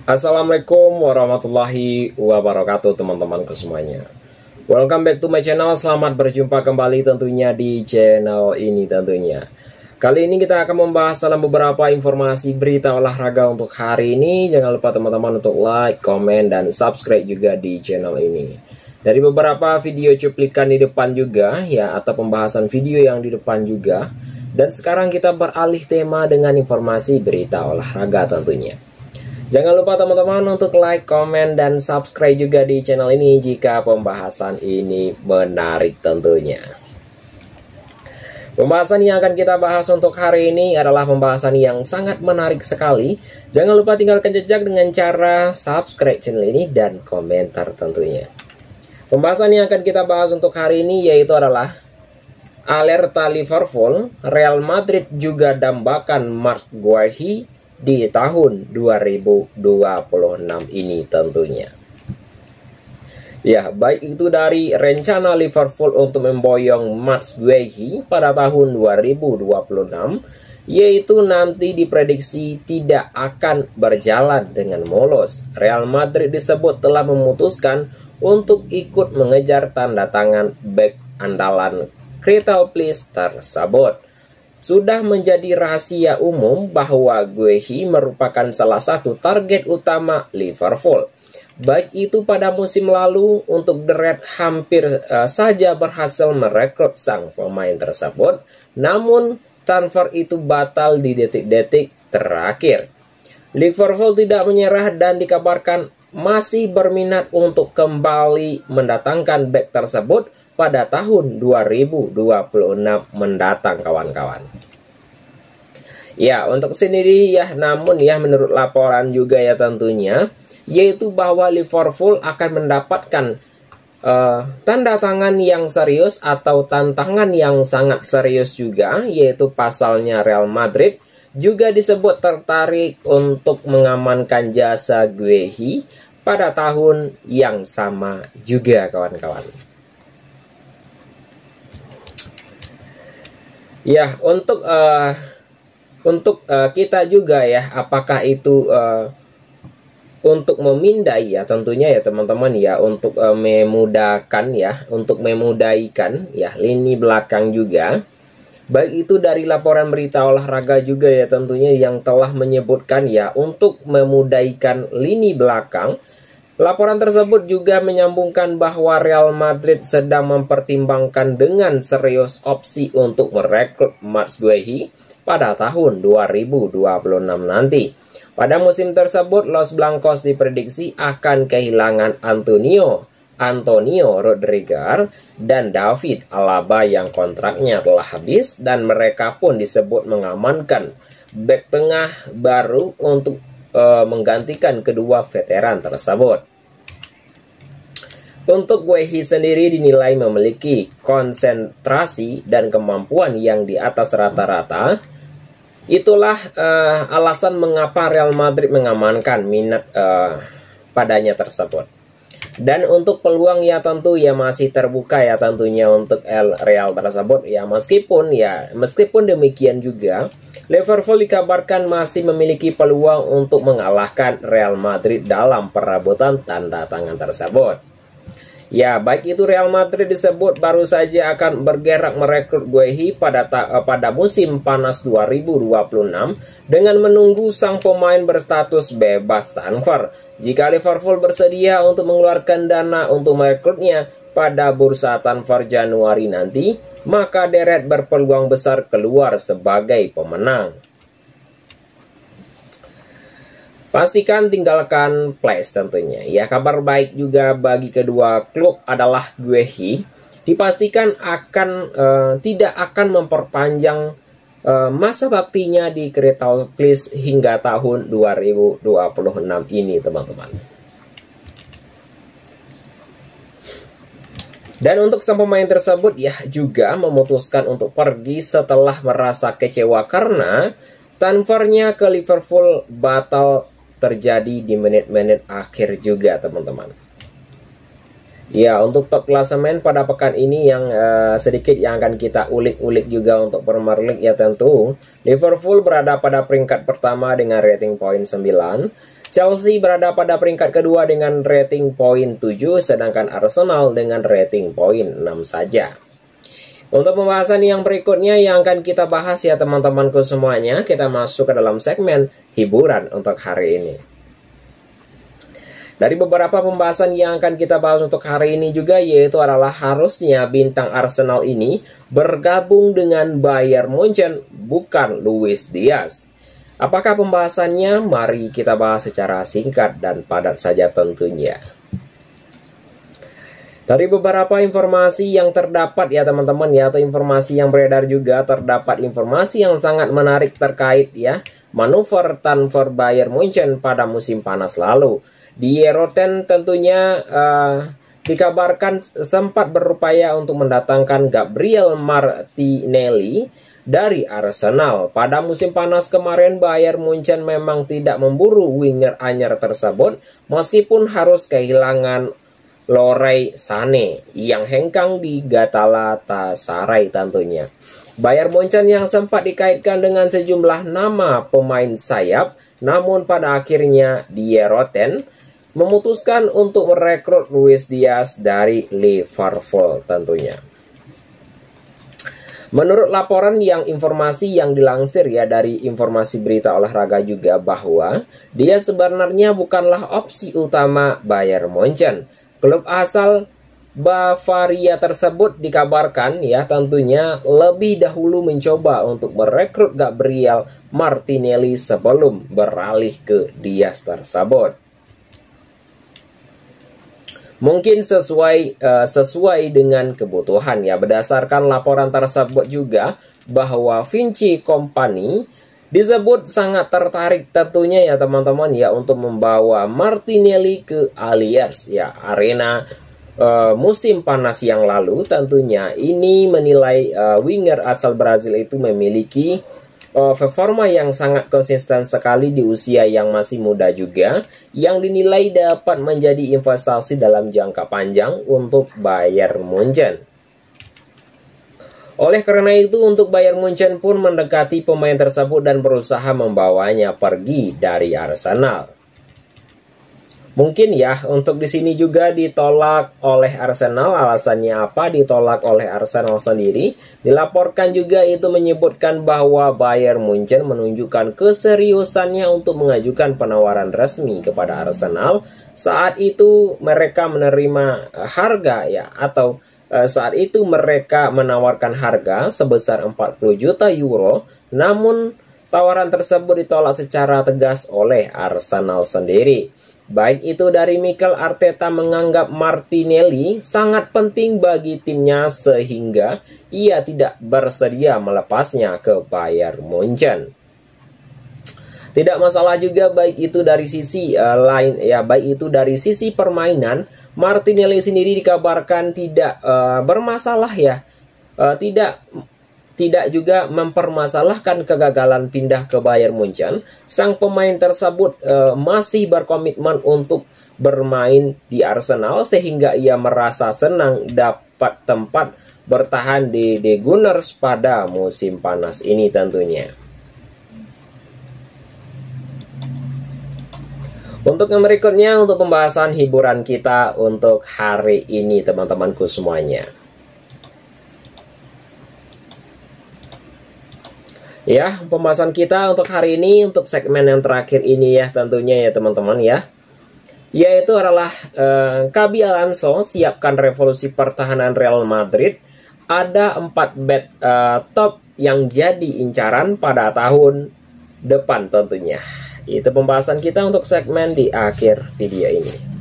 Assalamualaikum warahmatullahi wabarakatuh teman-temanku semuanya. Welcome back to my channel. Selamat berjumpa kembali tentunya di channel ini tentunya. Kali ini kita akan membahas dalam beberapa informasi berita olahraga untuk hari ini. Jangan lupa teman-teman untuk like, komen, dan subscribe juga di channel ini. Dari beberapa video cuplikan di depan juga ya, atau pembahasan video yang di depan juga. Dan sekarang kita beralih tema dengan informasi berita olahraga tentunya. Jangan lupa teman-teman untuk like, komen, dan subscribe juga di channel ini jika pembahasan ini menarik tentunya. Pembahasan yang akan kita bahas untuk hari ini adalah pembahasan yang sangat menarik sekali. Jangan lupa tinggalkan jejak dengan cara subscribe channel ini dan komentar tentunya. Pembahasan yang akan kita bahas untuk hari ini yaitu adalah alerta Liverpool, Real Madrid juga dambakan Marc Guehi di tahun 2026 ini tentunya. Ya, baik itu dari rencana Liverpool untuk memboyong Marc Guehi pada tahun 2026, yaitu nanti diprediksi tidak akan berjalan dengan mulus. Real Madrid disebut telah memutuskan untuk ikut mengejar tanda tangan bek andalan Crystal Palace tersebut. Sudah menjadi rahasia umum bahwa Guehi merupakan salah satu target utama Liverpool. Baik itu pada musim lalu, untuk The Reds hampir saja berhasil merekrut sang pemain tersebut, namun transfer itu batal di detik-detik terakhir. Liverpool tidak menyerah dan dikabarkan masih berminat untuk kembali mendatangkan bek tersebut pada tahun 2026 mendatang kawan-kawan. Ya, untuk sendiri ya, namun ya menurut laporan juga ya tentunya, yaitu bahwa Liverpool akan mendapatkan tanda tangan yang serius atau tantangan yang sangat serius juga, yaitu pasalnya Real Madrid juga disebut tertarik untuk mengamankan jasa Guehi pada tahun yang sama juga kawan-kawan. Ya, untuk kita juga ya, apakah itu untuk memindai ya tentunya ya teman-teman ya, untuk memudahkan ya, untuk memudahkan ya lini belakang juga. Baik itu dari laporan berita olahraga juga ya tentunya yang telah menyebutkan ya untuk memudahkan lini belakang. Laporan tersebut juga menyambungkan bahwa Real Madrid sedang mempertimbangkan dengan serius opsi untuk merekrut Marc Guehi pada tahun 2026 nanti. Pada musim tersebut, Los Blancos diprediksi akan kehilangan Antonio Rodriguez dan David Alaba yang kontraknya telah habis, dan mereka pun disebut mengamankan bek tengah baru untuk menggantikan kedua veteran tersebut. Untuk Guehi sendiri dinilai memiliki konsentrasi dan kemampuan yang di atas rata-rata. Itulah alasan mengapa Real Madrid mengamankan minat padanya tersebut. Dan untuk peluang ya tentu ya masih terbuka ya tentunya untuk Real tersebut ya, meskipun demikian juga Liverpool dikabarkan masih memiliki peluang untuk mengalahkan Real Madrid dalam perebutan tanda tangan tersebut. Ya, baik itu Real Madrid disebut baru saja akan bergerak merekrut Guehi pada musim panas 2026 dengan menunggu sang pemain berstatus bebas transfer. Jika Liverpool bersedia untuk mengeluarkan dana untuk merekrutnya pada bursa transfer Januari nanti, maka The Reds berpeluang besar keluar sebagai pemenang. Pastikan tinggalkan Place tentunya. Ya, kabar baik juga bagi kedua klub adalah Guehi dipastikan tidak akan memperpanjang masa baktinya di Crystal Palace hingga tahun 2026 ini teman-teman. Dan untuk sang pemain tersebut ya juga memutuskan untuk pergi setelah merasa kecewa karena transfernya ke Liverpool batal terjadi di menit-menit akhir juga teman-teman. Ya, untuk top klasemen pada pekan ini yang sedikit yang akan kita ulik-ulik juga untuk Premier League ya tentu. Liverpool berada pada peringkat pertama dengan rating poin 9. Chelsea berada pada peringkat kedua dengan rating poin 7, sedangkan Arsenal dengan rating poin 6 saja. Untuk pembahasan yang berikutnya yang akan kita bahas ya teman-temanku semuanya, kita masuk ke dalam segmen hiburan untuk hari ini. Dari beberapa pembahasan yang akan kita bahas untuk hari ini juga, yaitu adalah harusnya bintang Arsenal ini bergabung dengan Bayern Munchen, bukan Luis Diaz. Apakah pembahasannya? Mari kita bahas secara singkat dan padat saja tentunya. Dari beberapa informasi yang terdapat ya teman-teman ya, atau informasi yang beredar juga, terdapat informasi yang sangat menarik terkait ya manuver transfer Bayern Munchen pada musim panas lalu. Die Roten tentunya dikabarkan sempat berupaya untuk mendatangkan Gabriel Martinelli dari Arsenal. Pada musim panas kemarin, Bayern Munchen memang tidak memburu winger anyar tersebut, meskipun harus kehilangan Leroy Sané yang hengkang di Galatasaray tentunya. Bayern Munchen yang sempat dikaitkan dengan sejumlah nama pemain sayap, namun pada akhirnya Die Roten memutuskan untuk merekrut Luis Diaz dari Liverpool tentunya. Menurut laporan informasi yang dilansir ya dari informasi berita olahraga juga, bahwa dia sebenarnya bukanlah opsi utama Bayern Munchen. Klub asal Bavaria tersebut dikabarkan ya tentunya lebih dahulu mencoba untuk merekrut Gabriel Martinelli sebelum beralih ke Diaz tersebut. Mungkin sesuai dengan kebutuhan ya. Berdasarkan laporan tersebut juga, bahwa Vinci Kompany disebut sangat tertarik tentunya ya teman-teman ya untuk membawa Martinelli ke Allianz ya Arena musim panas yang lalu. Tentunya ini menilai winger asal Brazil itu memiliki performa yang sangat konsisten sekali di usia yang masih muda juga, yang dinilai dapat menjadi investasi dalam jangka panjang untuk Bayern Munchen. Oleh karena itu, untuk Bayern Munchen pun mendekati pemain tersebut dan berusaha membawanya pergi dari Arsenal. Mungkin ya untuk di sini juga ditolak oleh Arsenal. Alasannya apa ditolak oleh Arsenal sendiri? Dilaporkan juga itu menyebutkan bahwa Bayern Munchen menunjukkan keseriusannya untuk mengajukan penawaran resmi kepada Arsenal. Saat itu mereka menerima harga ya, atau saat itu mereka menawarkan harga sebesar 40 juta euro. Namun tawaran tersebut ditolak secara tegas oleh Arsenal sendiri. Baik itu dari Mikel Arteta menganggap Martinelli sangat penting bagi timnya sehingga ia tidak bersedia melepasnya ke Bayern Munchen. Tidak masalah juga baik itu dari sisi lain ya, baik itu dari sisi permainan. Martinelli sendiri dikabarkan tidak bermasalah ya, tidak juga mempermasalahkan kegagalan pindah ke Bayern Munchen. Sang pemain tersebut masih berkomitmen untuk bermain di Arsenal sehingga ia merasa senang dapat tempat bertahan di The Gunners pada musim panas ini tentunya. Untuk yang berikutnya, untuk pembahasan hiburan kita untuk hari ini teman-temanku semuanya. Ya, pembahasan kita untuk hari ini, untuk segmen yang terakhir ini ya tentunya ya teman-teman ya, yaitu adalah Xabi Alonso siapkan revolusi pertahanan Real Madrid. Ada 4 bet top yang jadi incaran pada tahun depan tentunya. Itu pembahasan kita untuk segmen di akhir video ini.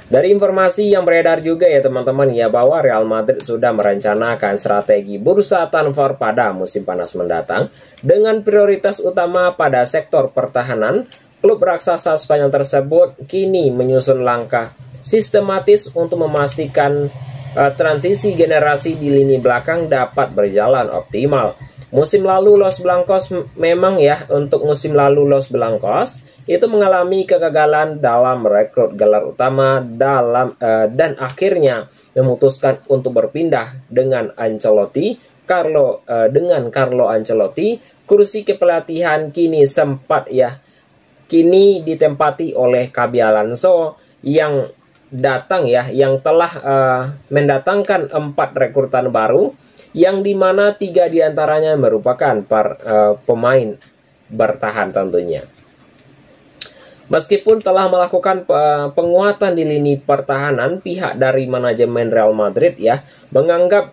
Dari informasi yang beredar juga ya teman-teman ya, bahwa Real Madrid sudah merencanakan strategi bursa transfer pada musim panas mendatang dengan prioritas utama pada sektor pertahanan. Klub raksasa Spanyol tersebut kini menyusun langkah sistematis untuk memastikan transisi generasi di lini belakang dapat berjalan optimal. Musim lalu Los Blancos memang ya, untuk musim lalu Los Blancos itu mengalami kegagalan dalam merekrut gelar utama dan akhirnya memutuskan untuk berpindah dengan Carlo Ancelotti kursi kepelatihan kini ditempati oleh Xabi Alonso yang telah mendatangkan 4 rekrutan baru, yang dimana 3 diantaranya merupakan pemain bertahan tentunya. Meskipun telah melakukan penguatan di lini pertahanan, pihak dari manajemen Real Madrid menganggap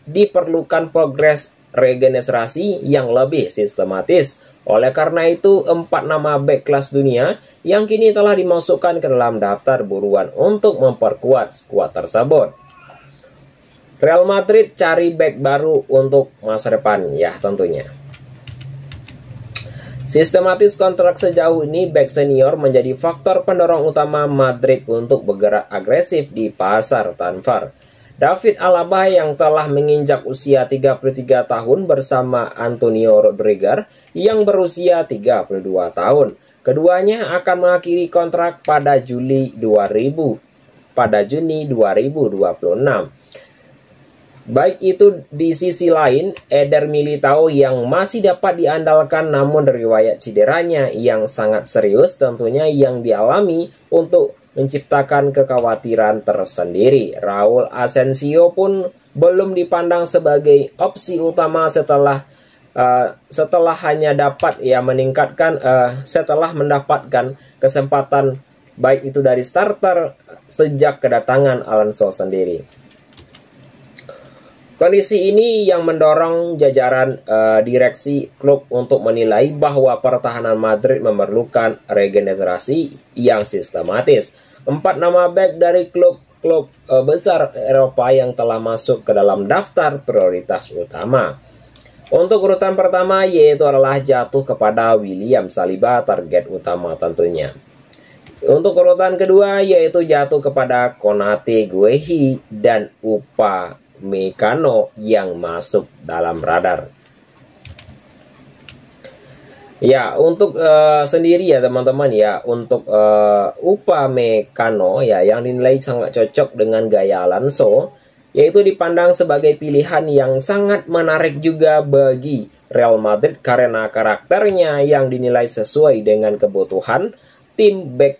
diperlukan progres regenerasi yang lebih sistematis. Oleh karena itu, 4 nama bek kelas dunia yang kini telah dimasukkan ke dalam daftar buruan untuk memperkuat skuad tersebut. Real Madrid cari bek baru untuk masa depan tentunya. Sistematis kontrak sejauh ini, bek senior menjadi faktor pendorong utama Madrid untuk bergerak agresif di pasar transfer. David Alaba yang telah menginjak usia 33 tahun bersama Antonio Rudiger yang berusia 32 tahun. Keduanya akan mengakhiri kontrak pada Juni 2026. Baik itu di sisi lain, Eder Militao yang masih dapat diandalkan namun riwayat cederanya yang sangat serius tentunya yang dialami untuk menciptakan kekhawatiran tersendiri. Raul Asensio pun belum dipandang sebagai opsi utama setelah mendapatkan kesempatan baik itu dari starter sejak kedatangan Alonso sendiri. Kondisi ini yang mendorong jajaran direksi klub untuk menilai bahwa pertahanan Madrid memerlukan regenerasi yang sistematis. 4 nama bek dari klub-klub besar Eropa yang telah masuk ke dalam daftar prioritas utama. Untuk urutan pertama yaitu adalah jatuh kepada William Saliba, target utama tentunya. Untuk urutan kedua yaitu jatuh kepada Konate, Guehi, dan Upamecano yang masuk dalam radar. Ya, untuk sendiri teman-teman untuk Upamecano yang dinilai sangat cocok dengan gaya Alonso, yaitu dipandang sebagai pilihan yang sangat menarik juga bagi Real Madrid karena karakternya yang dinilai sesuai dengan kebutuhan tim. Bek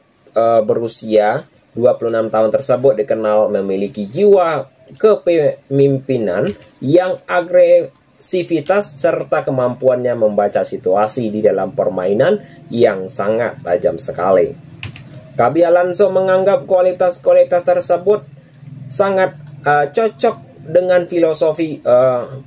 berusia 26 tahun tersebut dikenal memiliki jiwa kepemimpinan yang agresivitas serta kemampuannya membaca situasi di dalam permainan yang sangat tajam sekali. Xabi Alonso menganggap kualitas-kualitas tersebut sangat cocok dengan filosofi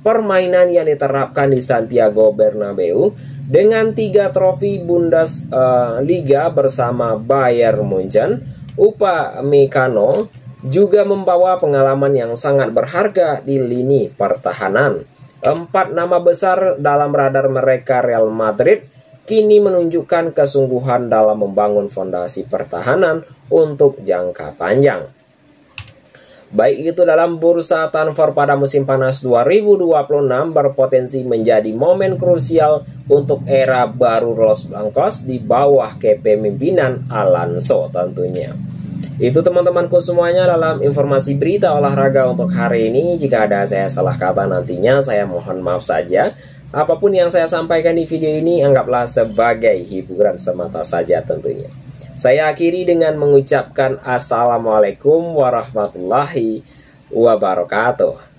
permainan yang diterapkan di Santiago Bernabeu dengan 3 trofi Bundesliga bersama Bayern Munchen. Upamecano juga membawa pengalaman yang sangat berharga di lini pertahanan. 4 nama besar dalam radar mereka Real Madrid kini menunjukkan kesungguhan dalam membangun fondasi pertahanan untuk jangka panjang. Baik itu dalam bursa transfer pada musim panas 2026 berpotensi menjadi momen krusial untuk era baru Los Blancos di bawah kepemimpinan Alonso tentunya. Itu teman-temanku semuanya dalam informasi berita olahraga untuk hari ini. Jika ada saya salah kata nantinya saya mohon maaf saja. Apapun yang saya sampaikan di video ini anggaplah sebagai hiburan semata saja tentunya. Saya akhiri dengan mengucapkan Assalamualaikum warahmatullahi wabarakatuh.